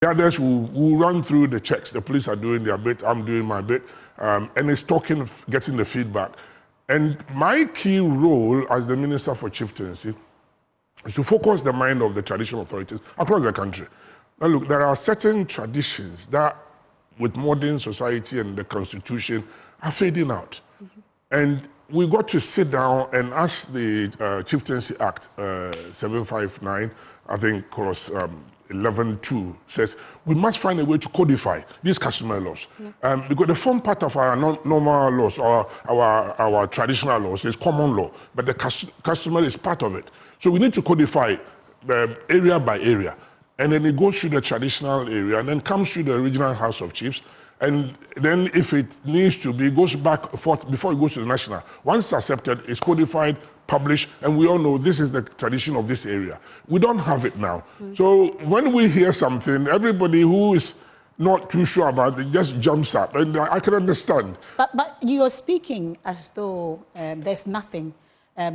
The others will run through the checks. The police are doing their bit, I'm doing my bit, and it's talking, getting the feedback. And my key role as the Minister for Chieftaincy is to focus the mind of the traditional authorities across the country. Now look, there are certain traditions that with modern society and the Constitution are fading out. And we got to sit down and ask the Chieftaincy Act 759, I think clause 11.2 says we must find a way to codify these customary laws. Because they form part of our normal laws or our traditional laws. It's common law, but the customary is part of it. So we need to codify area by area. And then it goes through the traditional area and then comes through the regional House of Chiefs. And then if it needs to be, it goes back forth before it goes to the national. Once it's accepted, it's codified, published, and we all know this is the tradition of this area. We don't have it now. So when we hear something, everybody who is not too sure about it just jumps up, and I can understand. But you're speaking as though there's nothing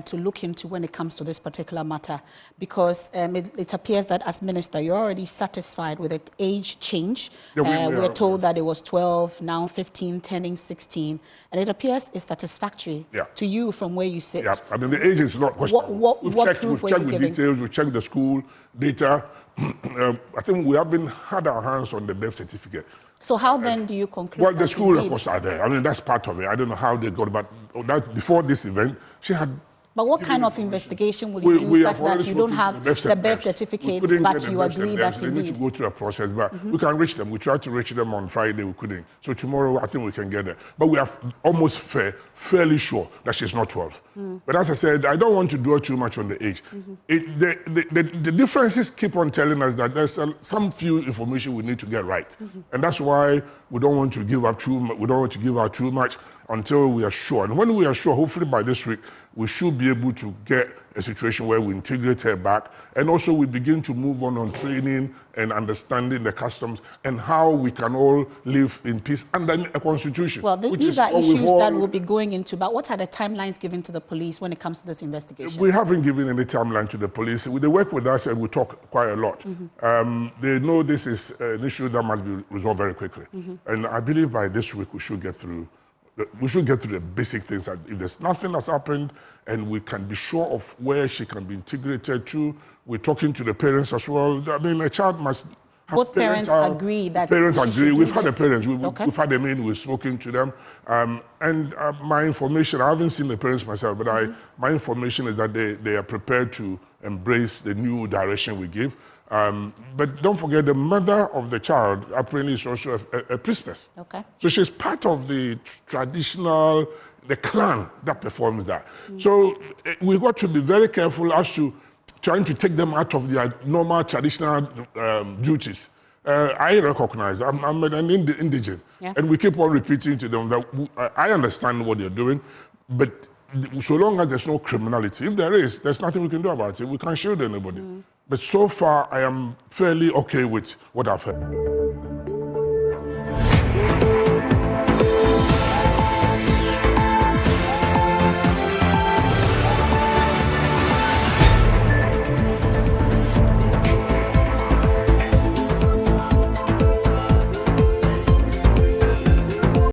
to look into when it comes to this particular matter, because it appears that as minister, you're already satisfied with the age change. Yeah, we're told that it was 12, now 15, turning 16, and it appears it's satisfactory to you from where you sit. Yeah, I mean, the age is not questionable. We've checked with details, we've checked the school data. I think we haven't had our hands on the birth certificate. So how then do you conclude? Well, the school records are there. I mean, that's part of it. I don't know how they got, but that before this event, she had. But what kind of investigation will you do such that you don't have the birth certificate, but you agree that you need? They need to go through a process, but we can reach them. We tried to reach them on Friday, we couldn't. So tomorrow, I think we can get there. But we are almost fairly sure that she's not 12. But as I said, I don't want to dwell too much on the age. The differences keep on telling us that there's some few information we need to get right. And that's why we don't want to give up too much. We don't want to give out too much until we are sure. And when we are sure, hopefully by this week, we should be able to get a situation where we integrate her back, and also we begin to move on training and understanding the customs and how we can all live in peace under a constitution. Well, these are issues that we'll be going into, but what are the timelines given to the police when it comes to this investigation? We haven't given any timeline to the police. They work with us and we talk quite a lot. They know this is an issue that must be resolved very quickly. And I believe by this week we should get through the basic things. If there's nothing that's happened and we can be sure of where she can be integrated to, we're talking to the parents as well. I mean, a child must have both parents agree that parents agree. We've had the parents. We've had them in. We've spoken to them. And my information, I haven't seen the parents myself, but my information is that they are prepared to embrace the new direction we give. But don't forget, the mother of the child apparently is also a priestess. Okay. So she's part of the traditional, the clan that performs that. So we've got to be very careful as to trying to take them out of their normal traditional duties. I recognize, I'm an indigent, and we keep on repeating to them that I understand what they're doing, but so long as there's no criminality, if there is, there's nothing we can do about it. We can't shield anybody. But so far, I am fairly okay with what I've heard.